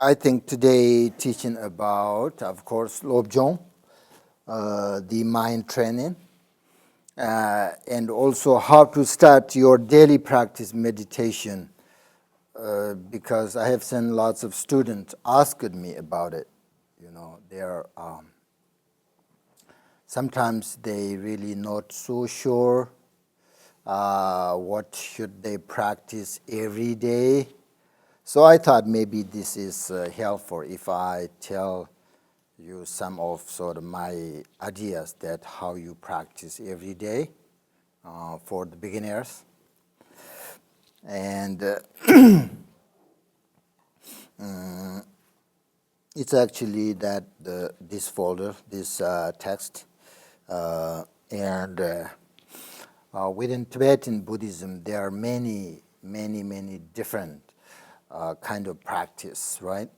I think today teaching about, of course, Lojong, the mind training, and also how to start your daily practice meditation, because I have seen lots of students asking me about it. You know, they're sometimes they really not so sure what should they practice every day. So I thought maybe this is helpful if I tell you some of sort of my ideas that how you practice every day for the beginners. And it's actually that this folder, this text, and within Tibetan Buddhism there are many different kind of practice, right?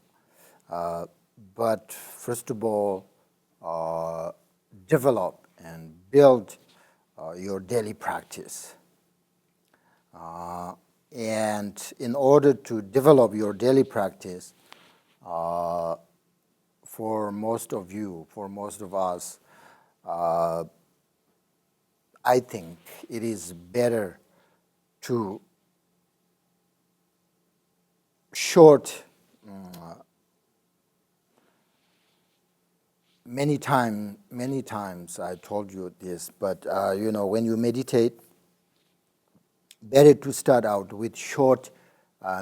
But first of all, develop and build your daily practice. And in order to develop your daily practice, for most of you, for most of us, I think it is better to short, many times I told you this, but you know, when you meditate, better to start out with short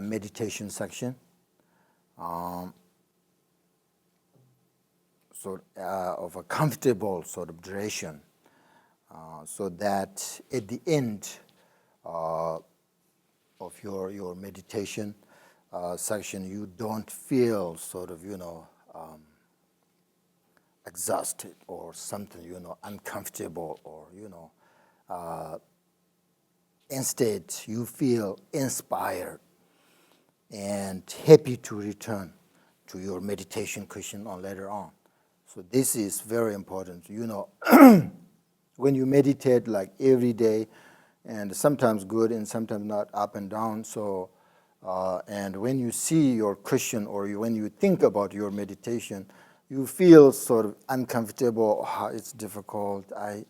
meditation section, of a comfortable sort of duration, so that at the end of your meditation section, you don't feel sort of, exhausted or something, uncomfortable, or, instead you feel inspired and happy to return to your meditation cushion on later on. So this is very important. When you meditate like every day, and sometimes good and sometimes not, up and down. So, and when you see your cushion, or when you think about your meditation, you feel sort of uncomfortable. Oh, it's difficult. I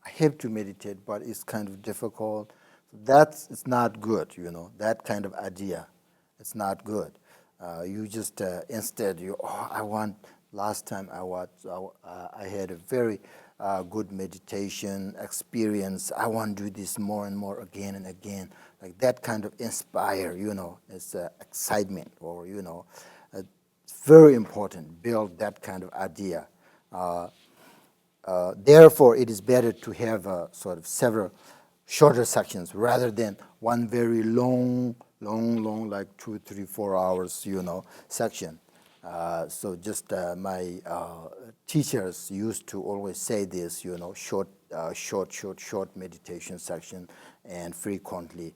have to meditate, but it's kind of difficult. It's not good. That kind of idea. It's not good. You just instead last time I had a very good meditation experience. I want to do this more and more again and again. Like that kind of inspire, it's excitement, or, it's very important, build that kind of idea. Therefore, it is better to have sort of several shorter sections rather than one very long, like 2, 3, 4 hours, section. So just my teachers used to always say this, short meditation section, and frequently.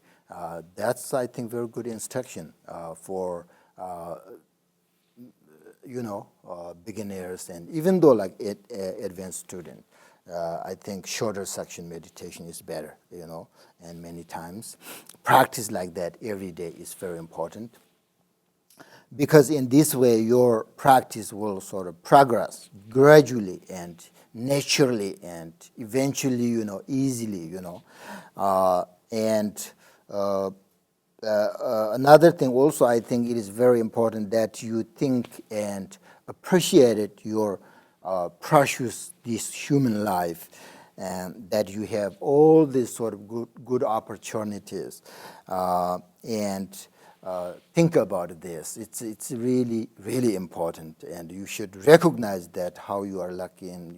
That's, I think, very good instruction for beginners, and even though like advanced student. I think shorter section meditation is better, and many times practice like that every day is very important, because in this way your practice will sort of progress gradually and naturally and eventually, easily, and another thing also, I think it is very important that you think and appreciate your precious, this human life, and that you have all these sort of good opportunities, and think about this. It's really important, and you should recognize that how you are lucky, and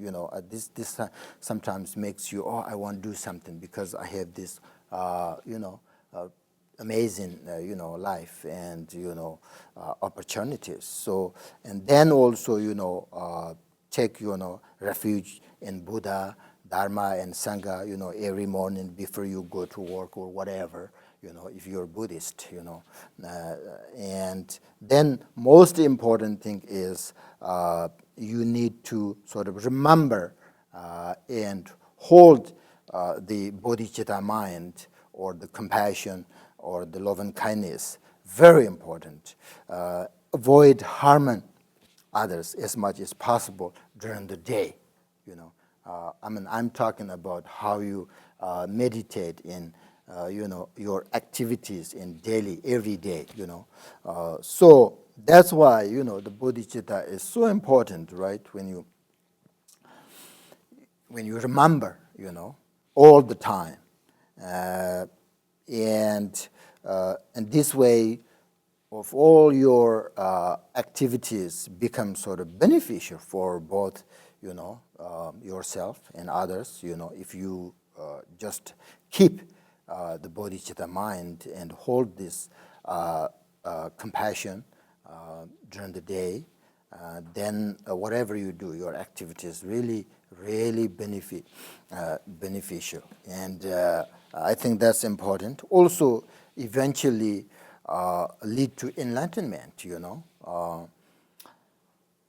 this sometimes makes you, I want to do something because I have this amazing life and opportunities. So, and then also take refuge in Buddha, Dharma, and Sangha every morning before you go to work or whatever, if you're Buddhist, and then most important thing is you need to sort of remember and hold the bodhicitta mind, or the compassion, or the love and kindness very important. Avoid harming others as much as possible during the day. I'm talking about how you meditate in your activities in daily, every day. So that's why the bodhicitta is so important, right? When you remember, all the time, and this way, of all your activities become sort of beneficial for both, yourself and others. If you just keep the bodhicitta mind and hold this compassion during the day, then whatever you do, your activities really beneficial. And I think that's important. Also, eventually lead to enlightenment,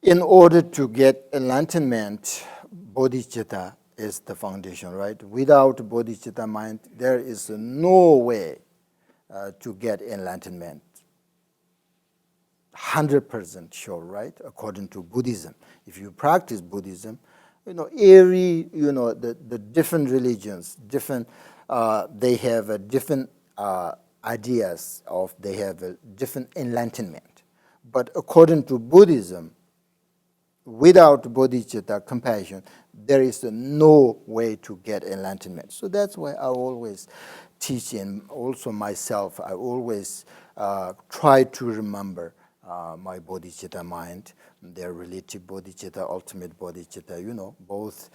In order to get enlightenment, bodhicitta is the foundation, right? Without bodhicitta mind, there is no way to get enlightenment. 100% sure, right? According to Buddhism. If you practice Buddhism, the different religions, they have a different ideas of, they have a different enlightenment. But according to Buddhism, without bodhicitta, compassion, there is no way to get enlightenment. So that's why I always teach, and also myself, I always try to remember my bodhicitta mind, their relative bodhicitta, ultimate bodhicitta, both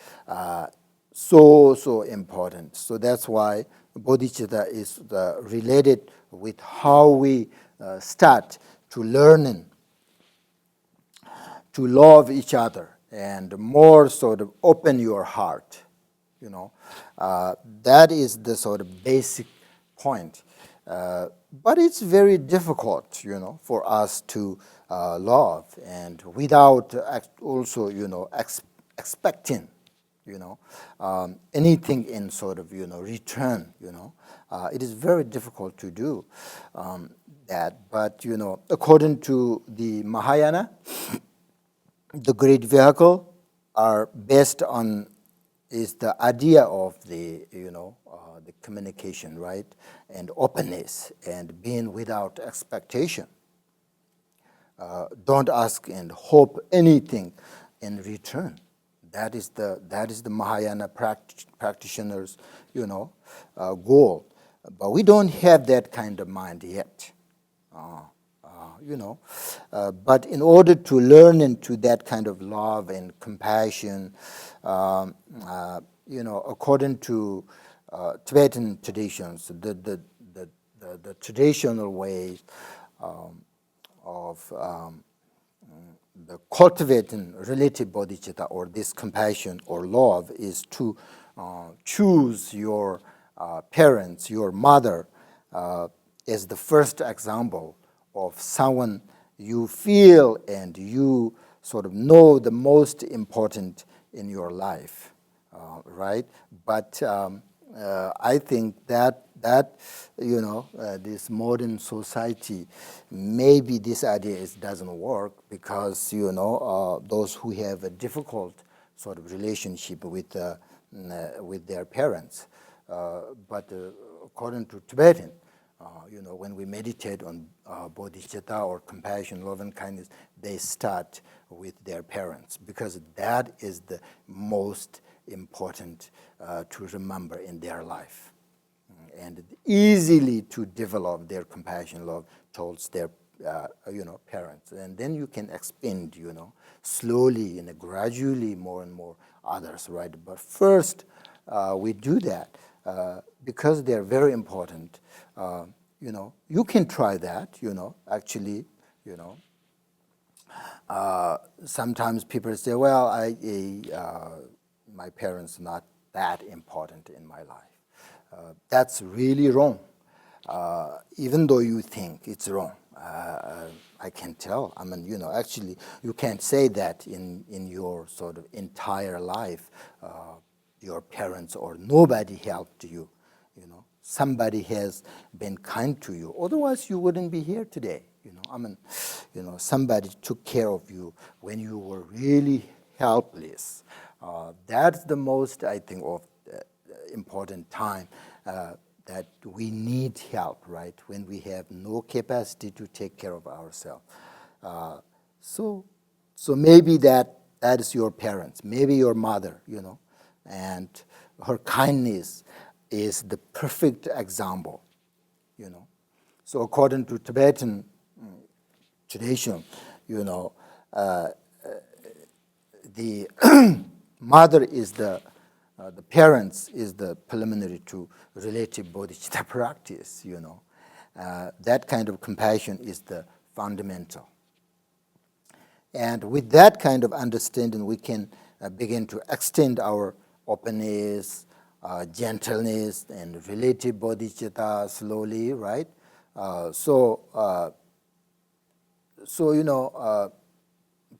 so important. So that's why bodhicitta is related with how we start to learning to love each other and more sort of open your heart. That is the sort of basic point. But it's very difficult, for us to love, and without also, expecting, anything in sort of, return, it is very difficult to do that. But, according to the Mahayana, the great vehicle are based on is the idea of the the communication, right, and openness and being without expectation. Don't ask and hope anything in return. That is the Mahayana practitioners goal. But we don't have that kind of mind yet. But in order to learn into that kind of love and compassion, according to Tibetan traditions, the traditional way of the cultivating relative bodhicitta, or this compassion or love, is to choose your parents, your mother, as the first example of someone you feel and you sort of know the most important in your life, right? But I think that this modern society, maybe this idea doesn't work, because those who have a difficult sort of relationship with their parents. But according to Tibetan, when we meditate on bodhicitta or compassion, love and kindness, they start with their parents, because that is the most important to remember in their life, and easily to develop their compassion, love towards their parents, and then you can expand slowly and gradually more and more others, right? But first we do that because they're very important. You can try that, actually, sometimes people say, well, my parents are not that important in my life. That's really wrong. Even though you think it's wrong, I can tell. I mean, actually, you can't say that in your sort of entire life, your parents or nobody helped you, somebody has been kind to you. Otherwise, you wouldn't be here today. Somebody took care of you when you were really helpless. That's the most, I think, of important time that we need help, right? When we have no capacity to take care of ourselves. So maybe that is your parents, maybe your mother, and her kindness is the perfect example, So according to Tibetan tradition, the mother is the parents is the preliminary to relative bodhicitta practice, That kind of compassion is the fundamental. And with that kind of understanding, we can begin to extend our openness, gentleness, and relative bodhicitta slowly, right?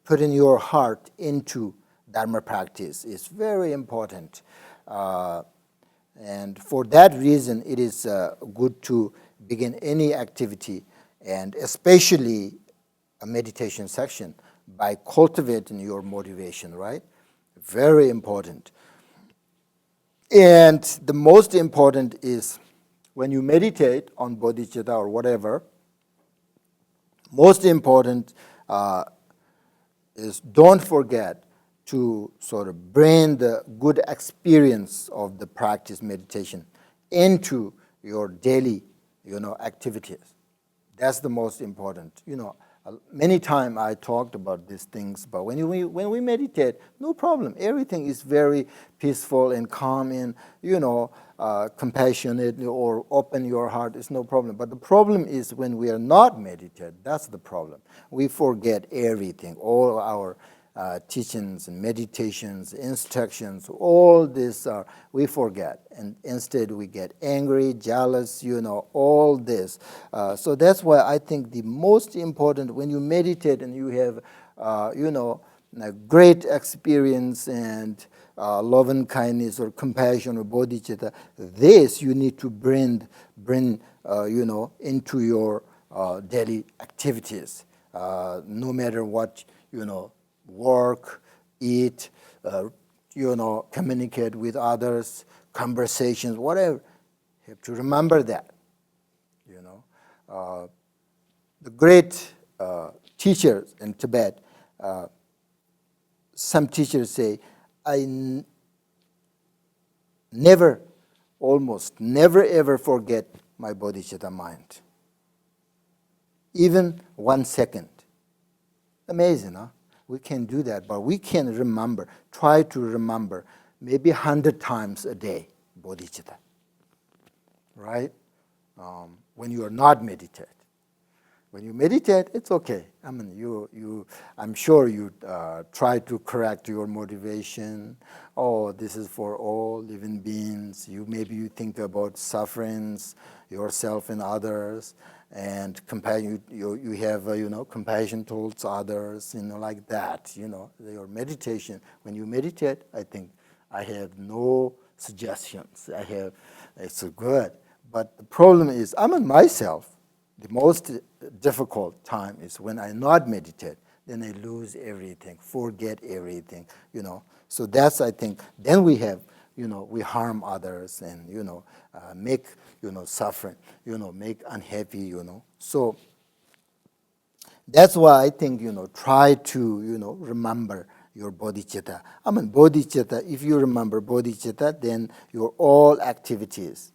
Putting your heart into Dharma practice is very important. And for that reason, it is good to begin any activity, and especially a meditation section, by cultivating your motivation, right? Very important. And the most important is when you meditate on bodhicitta or whatever, most important is don't forget to sort of bring the good experience of the practice meditation into your daily, activities. That's the most important. Many times I talked about these things, but when we meditate, no problem. Everything is very peaceful and calm and, compassionate or open your heart. It's no problem. But the problem is when we are not meditating, that's the problem. We forget everything, all our teachings and meditations, instructions, all this we forget, and instead we get angry, jealous, all this. So that's why I think the most important when you meditate and you have, a great experience and love and kindness or compassion or bodhicitta, this you need to bring into your daily activities, no matter what, work, eat, communicate with others, conversations, whatever. You have to remember that, The great teachers in Tibet, some teachers say, I almost never ever forget my bodhicitta mind. Even 1 second. Amazing, huh? We can do that, but we can remember, try to remember maybe 100 times a day, bodhicitta, right? When you are not meditating. When you meditate, it's okay. I'm sure you try to correct your motivation. Oh, this is for all living beings. Maybe you think about sufferings, yourself and others, and compassion. You have compassion towards others, like that. Your meditation. When you meditate, I think I have no suggestions. It's good, but the problem is myself. The most difficult time is when I not meditate. Then I lose everything, forget everything. So that's, I think. Then we have, we harm others and make suffering, make unhappy. So that's why I think try to remember your bodhicitta. Bodhicitta. If you remember bodhicitta, then your all activities,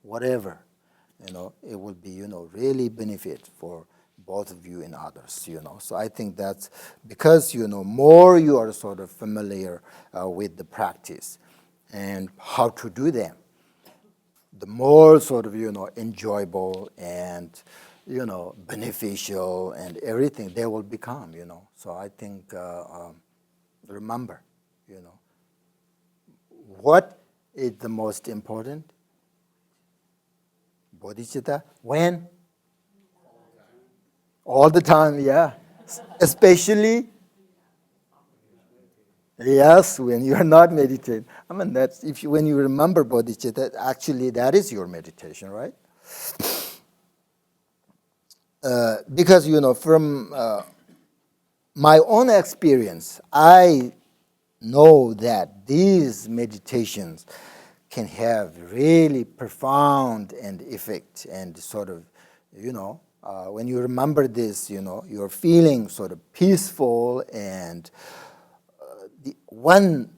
whatever. It will be, really benefit for both of you and others, So I think that's because, more you are sort of familiar with the practice and how to do them, the more sort of, enjoyable and, beneficial and everything they will become, So I think, remember, what is the most important? Bodhicitta. When? All the time, yeah. Especially Yes, when you are not meditating. I mean, that's if you, when you remember bodhicitta, actually that is your meditation, right? Because from my own experience, I know that these meditations can have really profound and effect and sort of, when you remember this, you're feeling sort of peaceful and the one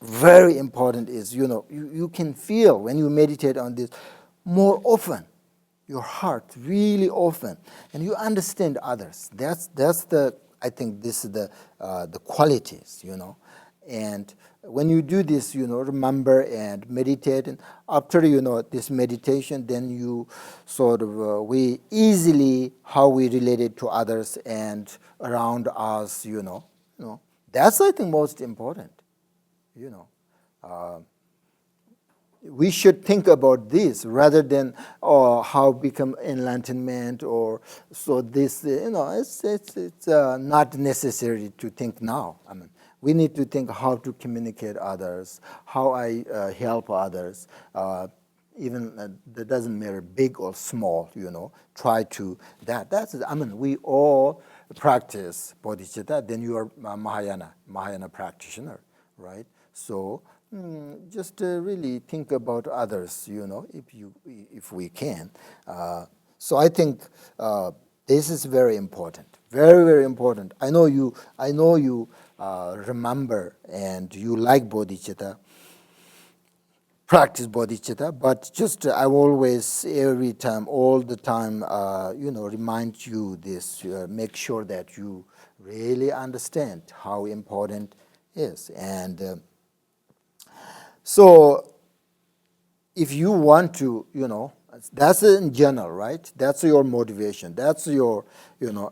very important is, you can feel when you meditate on this more often, your heart really often, and you understand others. That's the, I think this is the qualities, and when you do this, remember and meditate, and after this meditation, then you sort of we easily how we relate it to others and around us, that's, I think, most important. We should think about this rather than how become enlightenment or so this. It's not necessary to think now. I mean, we need to think how to communicate others, how I help others. Even that doesn't matter, big or small. Try to that. That's. I mean, we all practice bodhicitta. Then you are a Mahayana practitioner, right? So just really think about others, if we can. So I think this is very important, very, very important. I know you remember and you like bodhicitta, practice bodhicitta, but just I always, every time, all the time, remind you this, make sure that you really understand how important it is. And so if you want to, that's in general, right? That's your motivation. That's your, you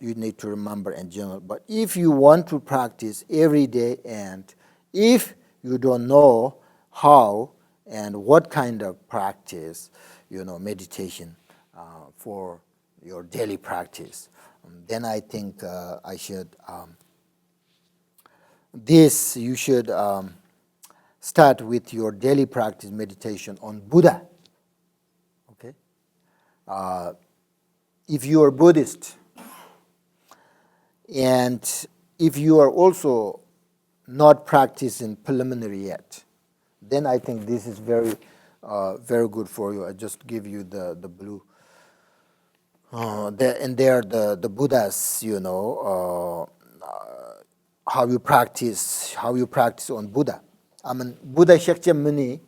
need to remember in general. But if you want to practice every day, and if you don't know how and what kind of practice, meditation for your daily practice, then I think I should, you should start with your daily practice meditation on Buddha. Okay? If you are Buddhist, and if you are also not practicing preliminary yet, then I think this is very, very good for you. I just give you the blue. And there the Buddhas, how you practice on Buddha. I mean, Buddha Shakyamuni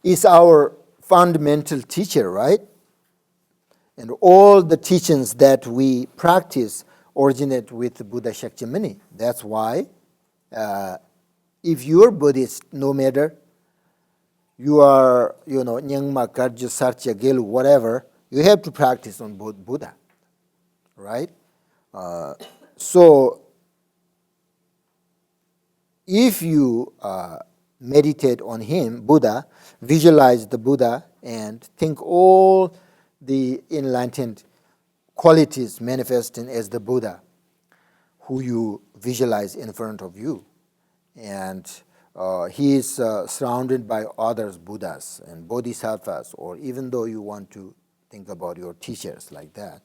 is our fundamental teacher, right? And all the teachings that we practice originate with Buddha Shakyamuni. That's why if you're Buddhist, no matter you are, Nyingma, Karja, Sarcha, Gelu, whatever, you have to practice on Buddha, right? So if you meditate on him, Buddha, visualize the Buddha and think all the enlightened qualities manifesting as the Buddha who you visualize in front of you. And he is surrounded by others, Buddhas and Bodhisattvas, or even though you want to think about your teachers like that.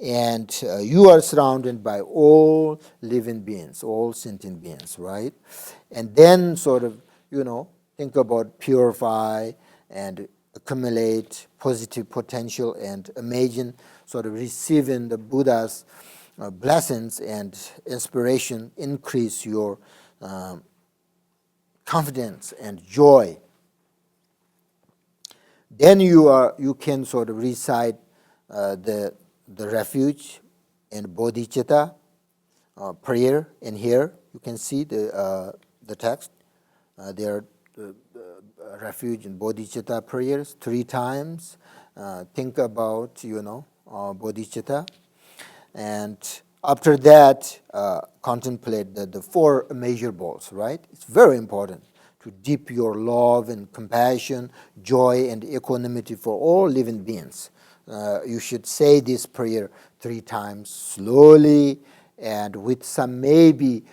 And you are surrounded by all living beings, all sentient beings, right? And then sort of, think about purify and accumulate positive potential and imagine sort of receiving the Buddha's blessings and inspiration, increase your confidence and joy. Then you can sort of recite the refuge and bodhicitta prayer. In here you can see the text. There are the refuge and bodhicitta prayers 3 times. Think about bodhicitta, and after that contemplate the 4 immeasurables. Right? It's very important to deep your love and compassion, joy and equanimity for all living beings. You should say this prayer 3 times slowly and with some maybe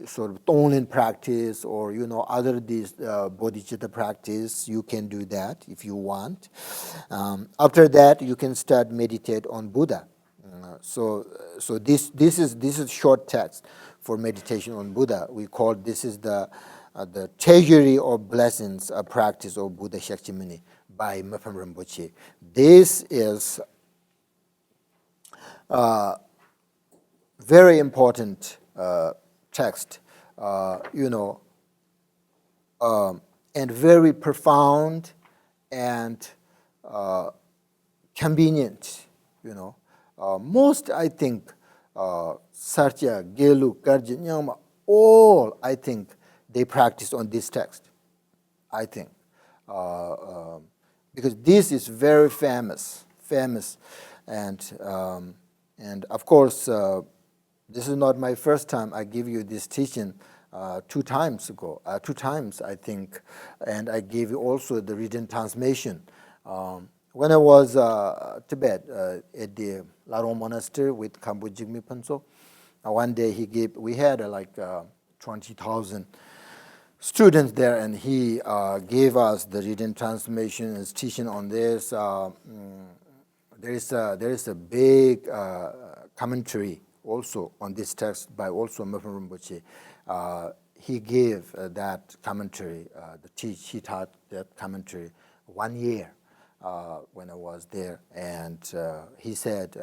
sort of Tonglen practice or other these bodhicitta practice, you can do that if you want. After that, you can start meditate on Buddha. So this is short text for meditation on Buddha. We call this is the treasury of blessings, a practice of Buddha Shakyamuni by Mapam Rinpoche. This is very important text, and very profound and convenient, most, I think, Sartya, Gelu, Garja, Nyama, all, I think, they practice on this text, I think. Because this is very famous, and of course, this is not my first time. I give you this teaching 2 times ago, 2 times, I think, and I gave you also the written transmission. When I was Tibet at the Larong Monastery with Khenpo Jigme Phunso, one day we had like 20,000 students there, and he gave us the written transmission and teaching on this. There is a big commentary also on this text by also Mapam Rinpoche. He gave that commentary, he taught that commentary 1 year when I was there, and he said,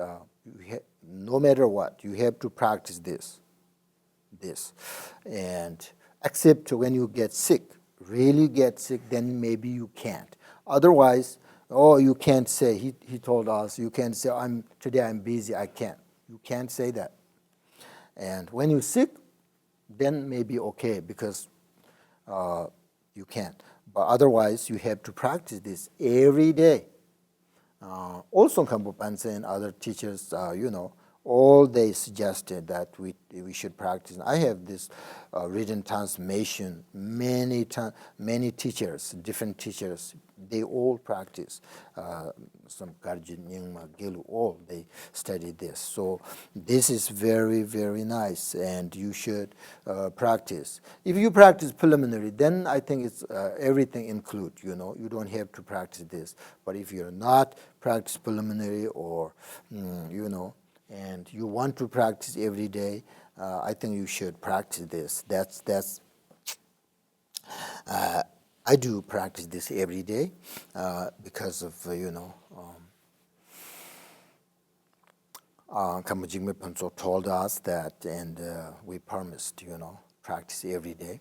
no matter what, you have to practice this, and except when you get sick, really get sick, then maybe you can't. Otherwise, you can't say, he told us, you can't say, today I'm busy, I can't. You can't say that. And when you're sick, then maybe okay, because you can't. But otherwise, you have to practice this every day. Also, Khenpo Panse and other teachers, all they suggested that we should practice. I have this written transmission. Many teachers, different teachers, they all practice. Some Garjin, Nyingma, Gelu, all they study this. So this is very, very nice, and you should practice. If you practice preliminary, then I think it's everything include. You don't have to practice this. But if you're not practice preliminary, or and you want to practice every day, I think you should practice this. That's I do practice this every day because of Khenpo Jigme Phunso told us that, and we promised practice every day,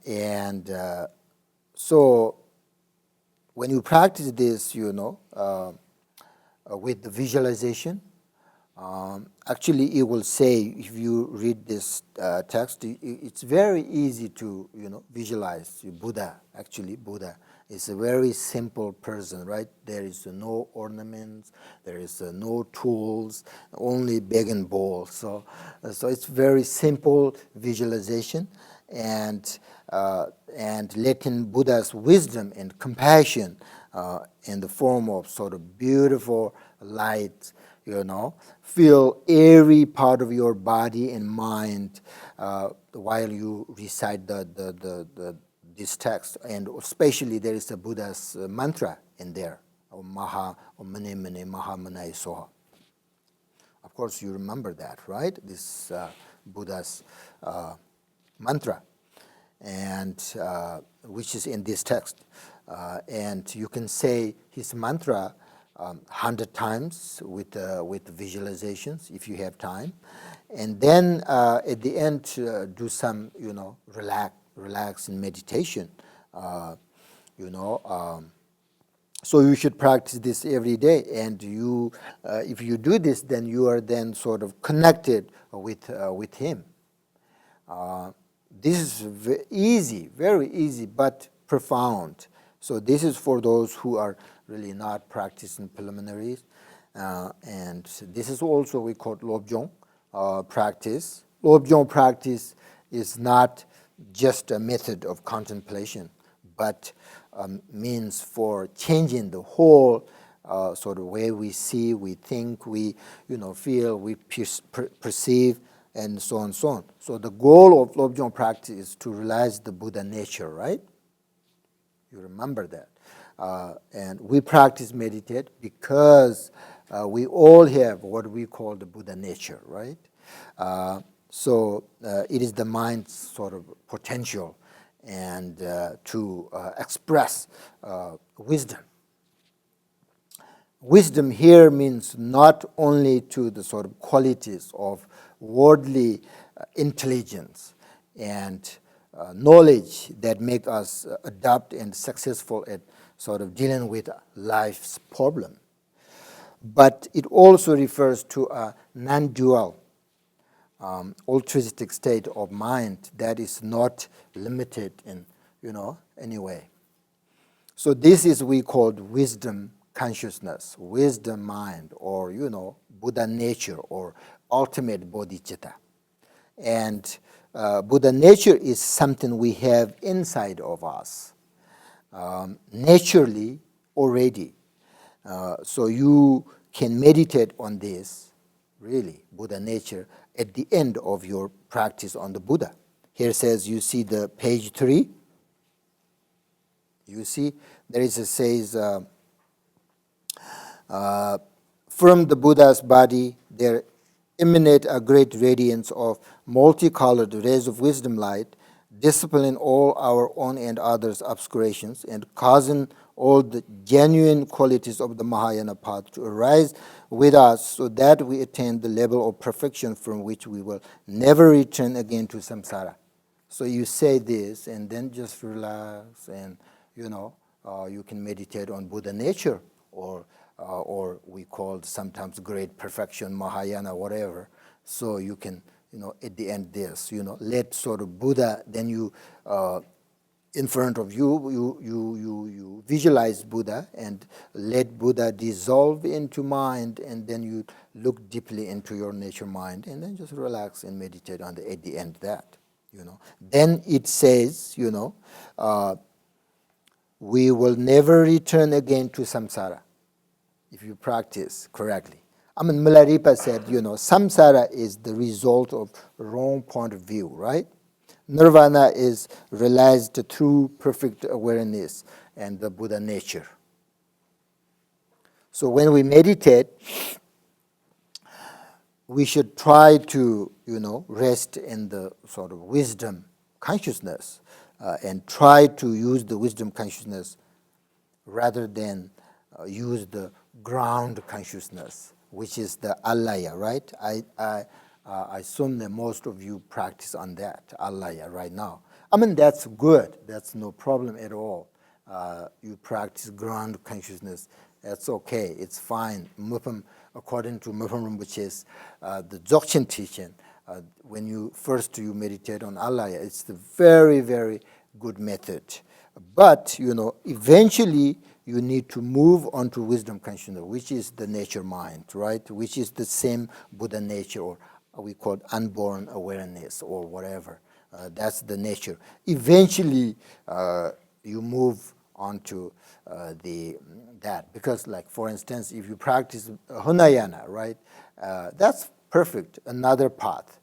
and so when you practice this, with the visualization. Actually, it will say, if you read this text, it's very easy to visualize Buddha. Actually, Buddha is a very simple person, right? There is no ornaments, there is no tools, only bag and bowl. So it's very simple visualization, and letting Buddha's wisdom and compassion in the form of sort of beautiful light, fill every part of your body and mind while you recite this text. And especially there is a Buddha's mantra in there, Maha Mane Mane Maha Manai Soha. Of course, you remember that, right? This Buddha's mantra, and which is in this text. And you can say his mantra 100 times with visualizations if you have time, and then at the end do some relax in meditation. So you should practice this every day, and if you do this, then you are then sort of connected with him. This is very easy, but profound. So this is for those who are really not practicing preliminaries, and this is also we call Lojong practice. Lojong practice is not just a method of contemplation, but means for changing the whole sort of way we see, we think, we feel, we perceive, and so on and so on. So the goal of Lojong practice is to realize the Buddha nature, right? You remember that. And we practice meditate because we all have what we call the Buddha nature, right? So it is the mind's sort of potential and to express wisdom. Wisdom here means not only to the sort of qualities of worldly intelligence and knowledge that make us adept and successful at sort of dealing with life's problem, but it also refers to a non-dual altruistic state of mind that is not limited in any way. So this is we called wisdom consciousness, wisdom mind, or Buddha nature or ultimate bodhicitta. And Buddha nature is something we have inside of us naturally already. So you can meditate on this, really, Buddha nature, at the end of your practice on the Buddha. Here says, you see the page 3? You see, there is a says, from the Buddha's body there emanate a great radiance of multicolored rays of wisdom light, disciplining all our own and others' obscurations, and causing all the genuine qualities of the Mahayana path to arise with us, so that we attain the level of perfection from which we will never return again to samsara. So you say this and then just relax, and you can meditate on Buddha nature, or we call sometimes great perfection, Mahayana, whatever. So you can, at the end this, let sort of Buddha, then you, in front of you visualize Buddha and let Buddha dissolve into mind, and then you look deeply into your nature mind, and then just relax and meditate on at the end that, Then it says, we will never return again to samsara if you practice correctly. Milarepa said, samsara is the result of wrong point of view, right? Nirvana is realized through perfect awareness and the Buddha nature. So when we meditate, we should try to, rest in the sort of wisdom consciousness and try to use the wisdom consciousness rather than use the ground consciousness, which is the alaya, right? I assume that most of you practice on that, alaya, right now. That's good. That's no problem at all. You practice ground consciousness. That's okay. It's fine. According to Mupam Rinpoche's, the Dzogchen teaching, when you meditate on alaya, it's the very, very good method. But, eventually you need to move on to wisdom consciousness, which is the nature mind, right? Which is the same Buddha nature, or we call it unborn awareness, or whatever. That's the nature. Eventually, you move on to that. Because, like, for instance, if you practice Hinayana, right, that's perfect, another path.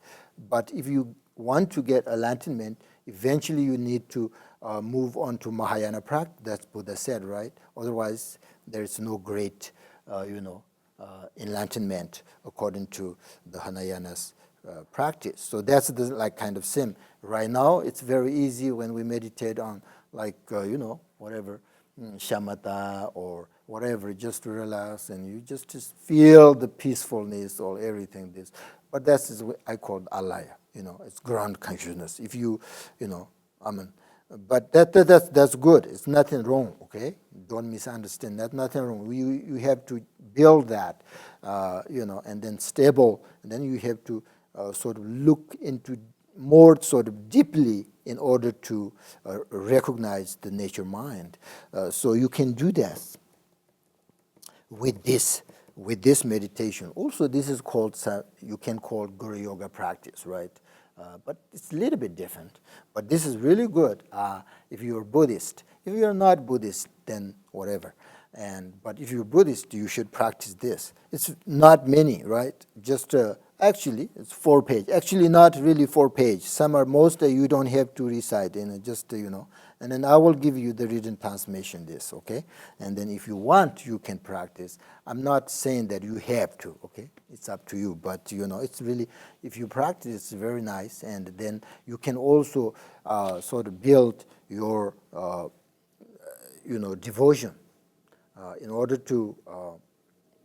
But if you want to get enlightenment, eventually you need to move on to Mahayana practice. That's Buddha said, right? Otherwise, there is no great, enlightenment according to the Hinayana's practice. So that's the kind of sim. Right now, it's very easy when we meditate on whatever, shamatha or whatever, just to relax and you just feel the peacefulness or everything. But that's what I call alaya. It's ground consciousness. If you, but that's good. It's nothing wrong. Okay, don't misunderstand. That's nothing wrong. You have to build that, and then stable. And then you have to sort of look into more sort of deeply in order to recognize the nature mind. So you can do that with this meditation. Also, this is called, you can call Guru Yoga practice, right? But it's a little bit different. But this is really good if you're Buddhist. If you're not Buddhist, then whatever. But if you're Buddhist, you should practice this. It's not many, right? Just actually, it's 4 pages. Actually, not really 4 pages. Some are most you don't have to recite, and just And then I will give you the written transmission. This, okay? And then if you want, you can practice. I'm not saying that you have to, okay? It's up to you. But it's really, if you practice, it's very nice, and then you can also sort of build your devotion. In order to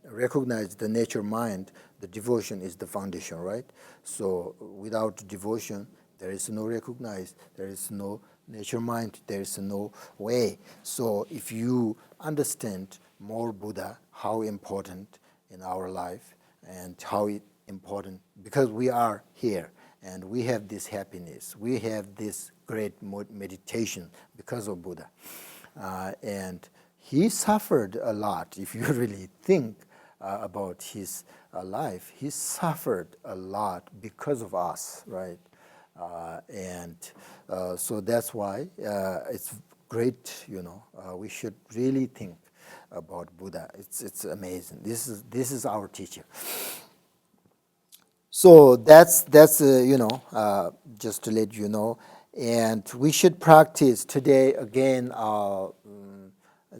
recognize the nature mind, the devotion is the foundation, right? So without devotion, there is no recognize, there is no nature mind, there is no way. So if you understand more Buddha, how important in our life and how important, because we are here and we have this happiness, we have this great meditation because of Buddha. And he suffered a lot. If you really think about his life, he suffered a lot because of us, right? So that's why it's great. We should really think about Buddha. It's amazing. This is our teacher. So that's just to let you know. And we should practice today again.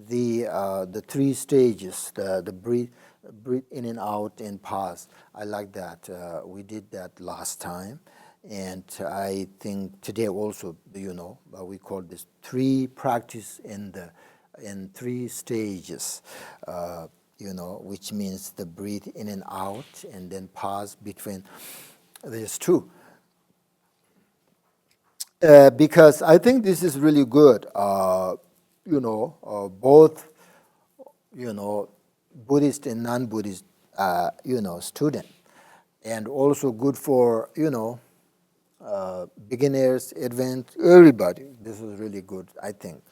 The 3 stages, the breathe in and out and pause. I like that. We did that last time, and I think today also, we call this 3 practice in 3 stages. Which means the breathe in and out, and then pause between these 2. Because I think this is really good. Both, Buddhist and non-Buddhist, student, and also good for, beginners, advanced, everybody. This is really good, I think,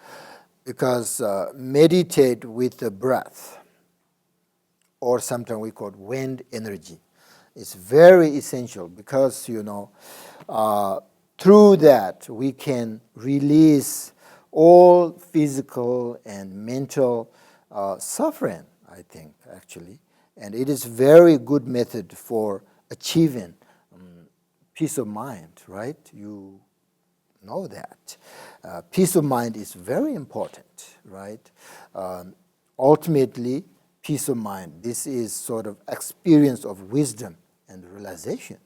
because meditate with the breath, or sometimes we call it wind energy. It's very essential because, through that we can release all physical and mental suffering, I think, actually. And it is very good method for achieving peace of mind, right? You know that. Peace of mind is very important, right? Ultimately, peace of mind, this is sort of experience of wisdom and realization.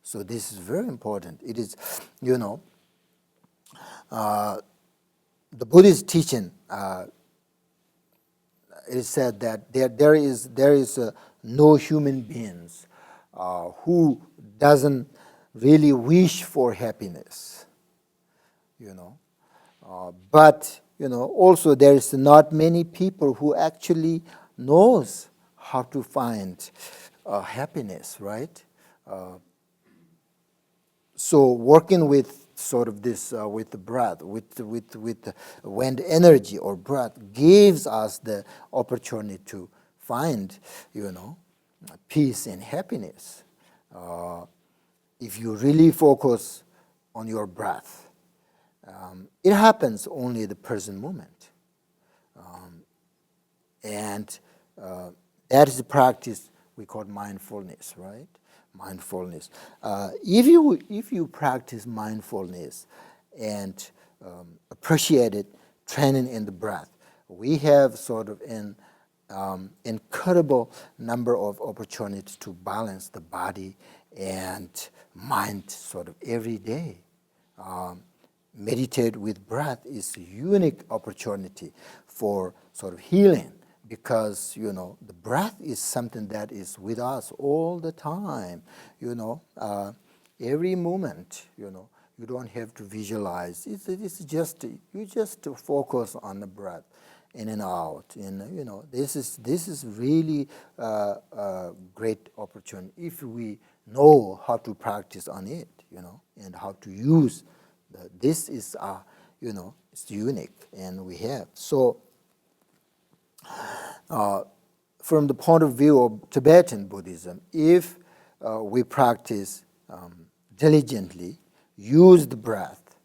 So this is very important. It is, the Buddhist teaching, it is said that there is no human beings who doesn't really wish for happiness, but also there is not many people who actually knows how to find happiness, right? So working with sort of this, with the breath, with the wind energy or breath, gives us the opportunity to find, peace and happiness. If you really focus on your breath, it happens only the present moment, and that is the practice we call mindfulness, right? Mindfulness. If you practice mindfulness and appreciate it, training in the breath, we have sort of an incredible number of opportunities to balance the body and mind sort of every day. Meditate with breath is a unique opportunity for sort of healing, because the breath is something that is with us all the time. Every moment. You don't have to visualize. It's just you just focus on the breath in and out. And this is really a great opportunity if we know how to practice on it. And how to use this is it's unique, and we have so. From the point of view of Tibetan Buddhism, if we practice diligently, use the breath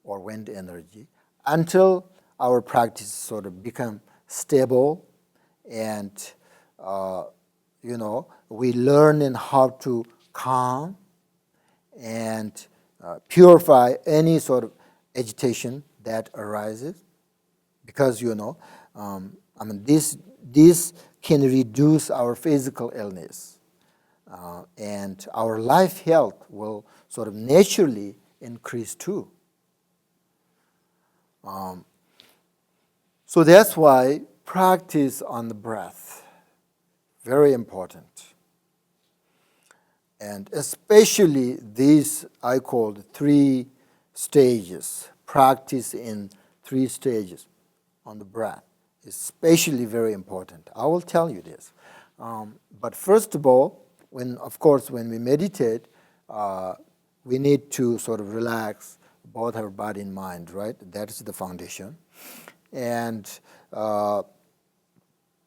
or wind energy until our practice sort of become stable and we learn in how to calm and purify any sort of agitation that arises, because this can reduce our physical illness, and our life health will sort of naturally increase too. So that's why practice on the breath, very important. And especially these, I call the 3 stages, practice in 3 stages on the breath, is especially very important. I will tell you this. But first of all, when we meditate, we need to sort of relax both our body and mind, right? That is the foundation. And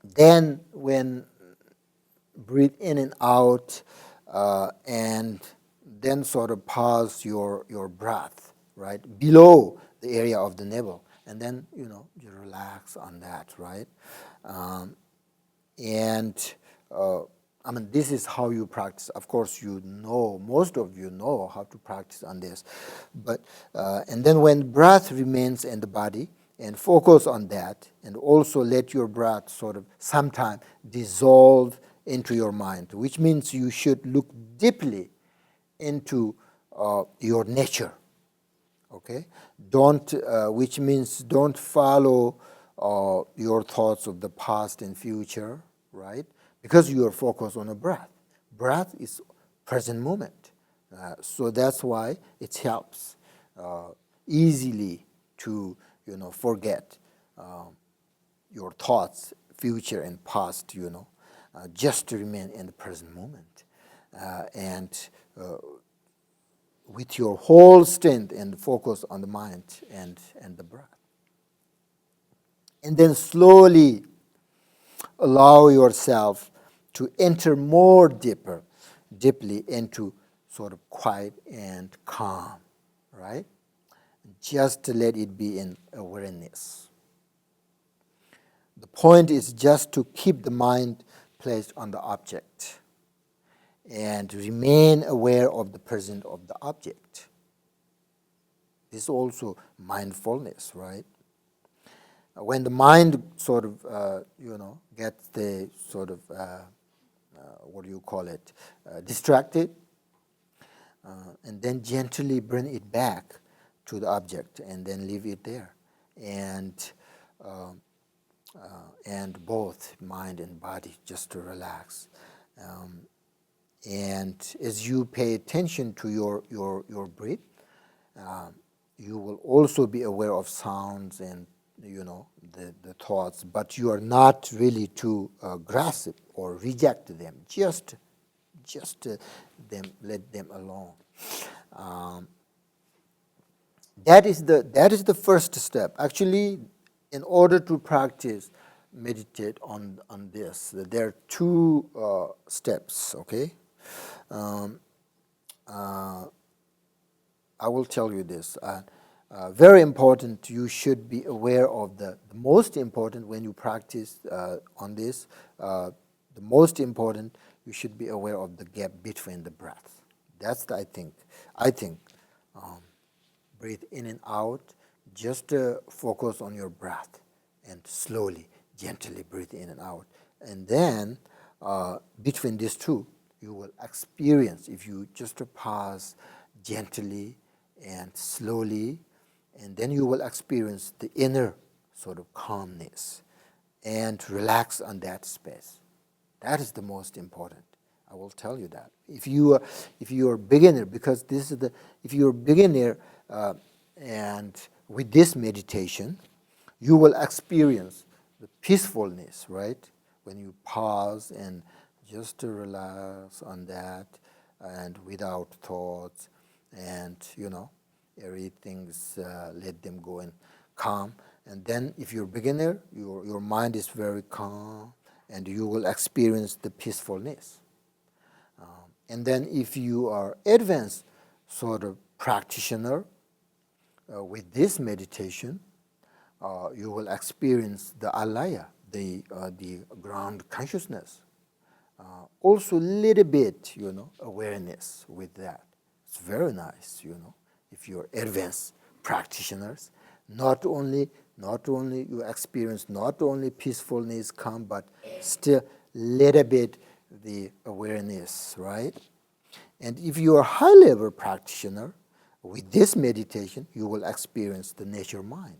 then when breathe in and out, and then sort of pause your breath, right, below the area of the navel, and then you relax on that, right? This is how you practice. Of course, most of you know how to practice on this, but and then when breath remains in the body, and focus on that, and also let your breath sort of sometime dissolve into your mind, which means you should look deeply into your nature, okay? Which means don't follow your thoughts of the past and future, right? Because you are focused on a breath. Breath is present moment. So that's why it helps easily to forget your thoughts, future and past, just to remain in the present moment. And with your whole strength and focus on the mind and the breath. And then slowly allow yourself to enter more deeply into sort of quiet and calm, right? Just to let it be in awareness. The point is just to keep the mind placed on the object and remain aware of the presence of the object. This is also mindfulness, right? When the mind sort of, gets the sort of, distracted, and then gently bring it back to the object and then leave it there. And both mind and body just to relax. And as you pay attention to your breath, you will also be aware of sounds and the thoughts, but you are not really to grasp or reject them. Just let them alone. That is the first step. Actually, in order to practice, meditate on this, there are 2 steps. Okay, I will tell you this. Very important. You should be aware of the most important when you practice on this. The most important, you should be aware of the gap between the breath. That's I think. Breathe in and out. Just focus on your breath and slowly, gently breathe in and out. And then between these 2, you will experience, if you just pause gently and slowly, and then you will experience the inner sort of calmness and relax on that space. That is the most important. I will tell you that. If you are beginner, because if you're a beginner and with this meditation, you will experience the peacefulness, right? When you pause and just to relax on that, and without thoughts, and everything's let them go and calm. And then if you're a beginner, your mind is very calm, and you will experience the peacefulness. And then if you are advanced sort of practitioner with this meditation, you will experience the alaya, the ground consciousness. Also, little bit, awareness with that. It's very nice, if you're advanced practitioners. Not only you experience not only peacefulness come, but still little bit the awareness, right? And if you are a high-level practitioner, with this meditation, you will experience the nature mind,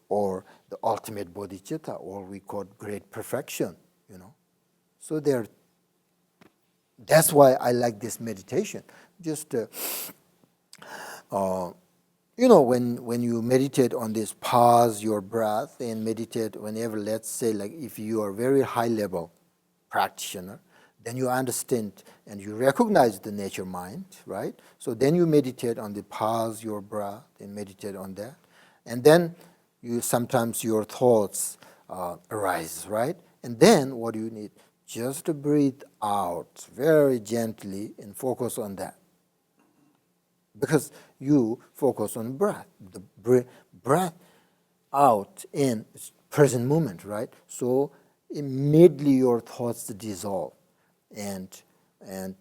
or the ultimate bodhicitta, or we call great perfection, So that's why I like this meditation. Just, when you meditate on this, pause your breath and meditate whenever, let's say, like if you are a very high-level practitioner, then you understand and you recognize the nature mind, right? So then you meditate on the pause your breath and meditate on that. And then sometimes your thoughts arise, right? And then what do you need? Just to breathe out very gently and focus on that. Because you focus on breath. The breath out in present moment, right? So immediately your thoughts dissolve. And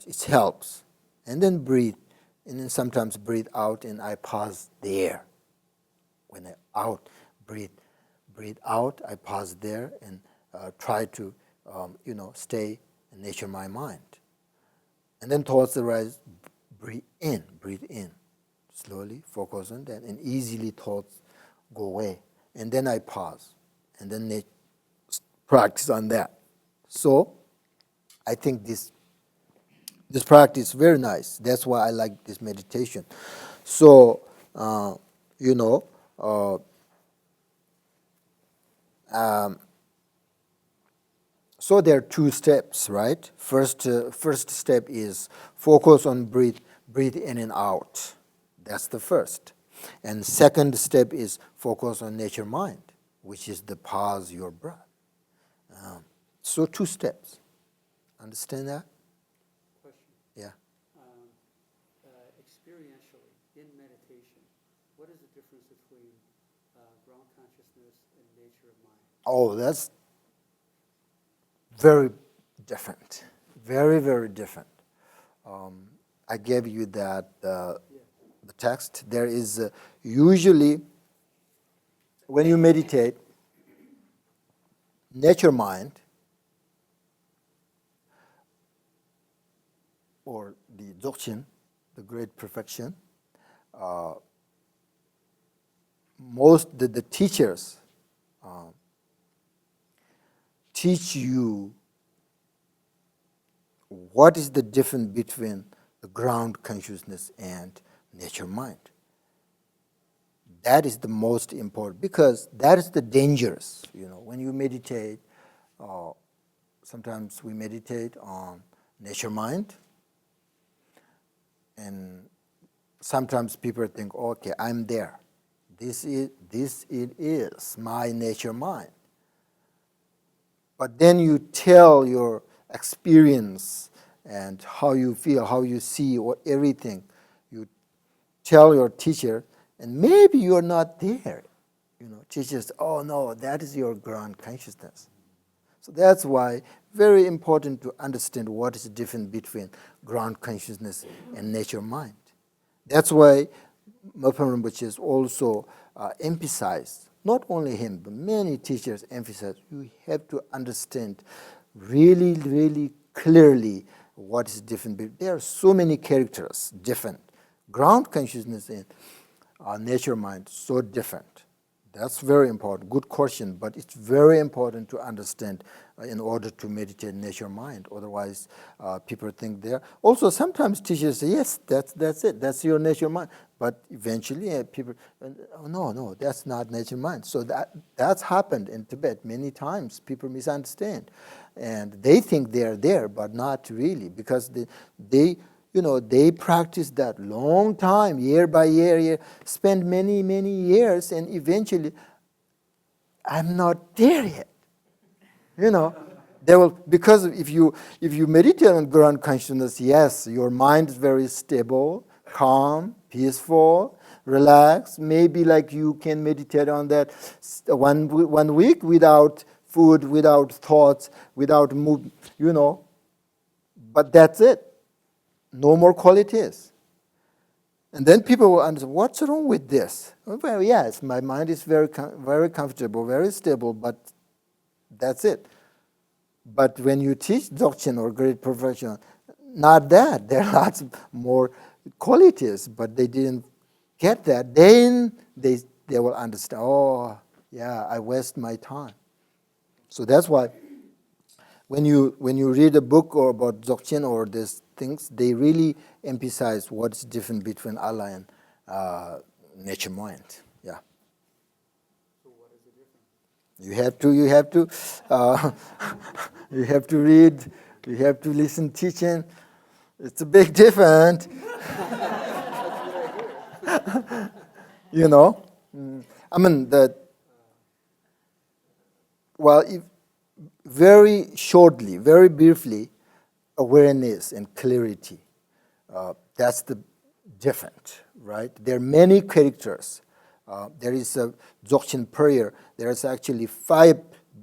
it helps. And then breathe. And then sometimes breathe out and I pause there. When I breathe out, I pause there and try to, stay in nature my mind. And then thoughts arise, breathe in. Slowly focus on that and easily thoughts go away. And then I pause. And then practice on that. So, I think this practice is very nice. That's why I like this meditation. So, so there are two steps, right? First step is focus on breathe in and out. That's the first. And second step is focus on nature mind, which is the pause your breath. So two steps. Understand that? Question. Yeah. Experientially, in meditation, what is the difference between ground consciousness and nature of mind? Oh, that's very different. Very, very different. I gave you that the text. There is usually, when you meditate, nature mind, or the Dzogchen, the great perfection, most the teachers teach you what is the difference between the ground consciousness and nature mind. That is the most important, because that is the dangerous. When you meditate, sometimes we meditate on nature mind, and sometimes people think, okay, I'm there. This is my nature mind. But then you tell your experience and how you feel, how you see everything. You tell your teacher, and maybe you're not there. Teachers, oh no, that is your ground consciousness. So that's why very important to understand what is the difference between ground consciousness and nature mind. That's why Mapam Rinpoche also emphasized, not only him, but many teachers emphasize, you have to understand really, really clearly what is different. There are so many characters different. Ground consciousness and nature mind, so different. That's very important. Good question, but it's very important to understand in order to meditate nature mind. Otherwise, people think there. Also, sometimes teachers say, yes, that's it. That's your nature mind. But eventually, people, oh, no, that's not nature mind. So that's happened in Tibet many times. People misunderstand. And they think they're there, but not really, because they practice that long time, year by year, spend many, many years, and eventually, I'm not there yet. They will, because if you meditate on ground consciousness, yes, your mind is very stable, calm, peaceful, relaxed. Maybe like you can meditate on that one week without food, without thoughts, without move, but that's it. No more qualities. And then people will understand, what's wrong with this? Well, yes, my mind is very comfortable, very stable, but that's it. But when you teach Dzogchen or great perfection, not that. There are lots more qualities, but they didn't get that. Then they will understand, oh, yeah, I waste my time. So that's why when you read a book or about Dzogchen or these things, they really emphasize what's different between Allah and nature mind. Yeah. So what is the difference? You have to read. You have to listen teaching. It's a big difference. I mean very shortly, very briefly, awareness and clarity. That's the different, right? There are many characters. There is a Dzogchen prayer. There is actually 5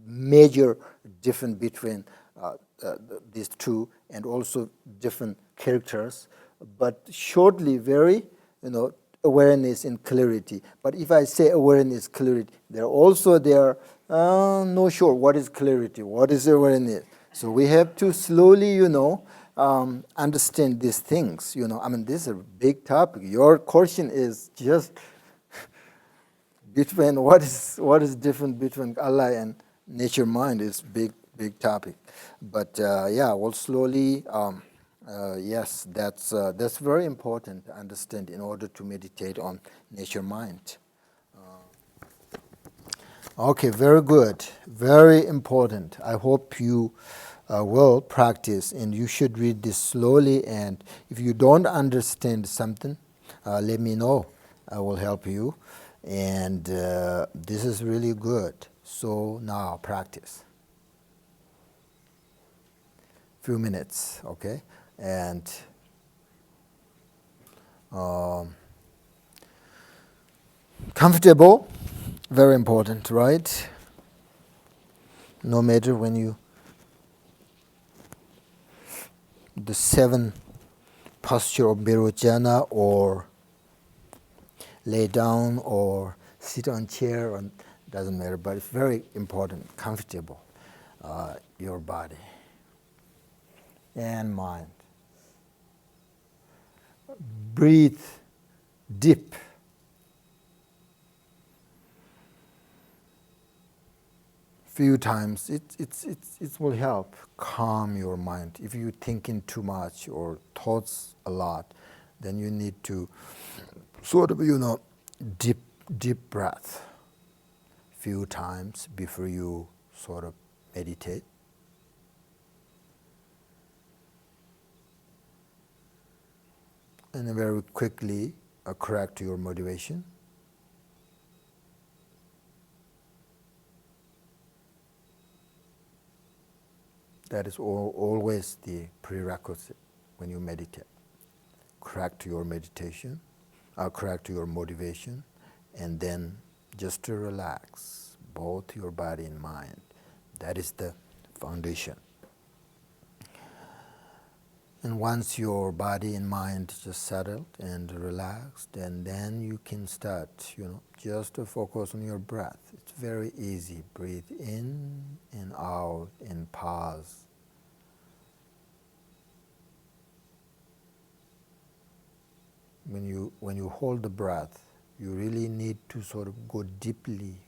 major difference between these two, and also different characters. But shortly, very, awareness and clarity. But if I say awareness, clarity, there no sure what is clarity, what is awareness. So we have to slowly, understand these things. This is a big topic. Your question is just between what is different between Allah and nature mind is big topic. But we'll slowly. Yes, that's very important to understand in order to meditate on nature mind. Okay, very good, very important. I hope you will practice, and you should read this slowly. And if you don't understand something, let me know. I will help you. And this is really good. So now practice. Few minutes, okay? And comfortable, very important, right? No matter when the 7 posture of Birujana, or lay down or sit on chair, doesn't matter, but it's very important, comfortable, your body and mind. Breathe deep. Few times. It will help calm your mind. If you're thinking too much or thoughts a lot, then you need to sort of, deep breath few times before you sort of meditate. And then very quickly correct your motivation. That is always the prerequisite when you meditate. Correct your meditation, correct your motivation, and then just to relax both your body and mind. That is the foundation. And once your body and mind just settled and relaxed, and then you can start, just to focus on your breath. It's very easy. Breathe in and out and pause. When you hold the breath, you really need to sort of go deeply,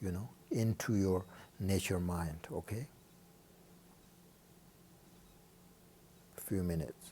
into your nature mind, okay? A few minutes.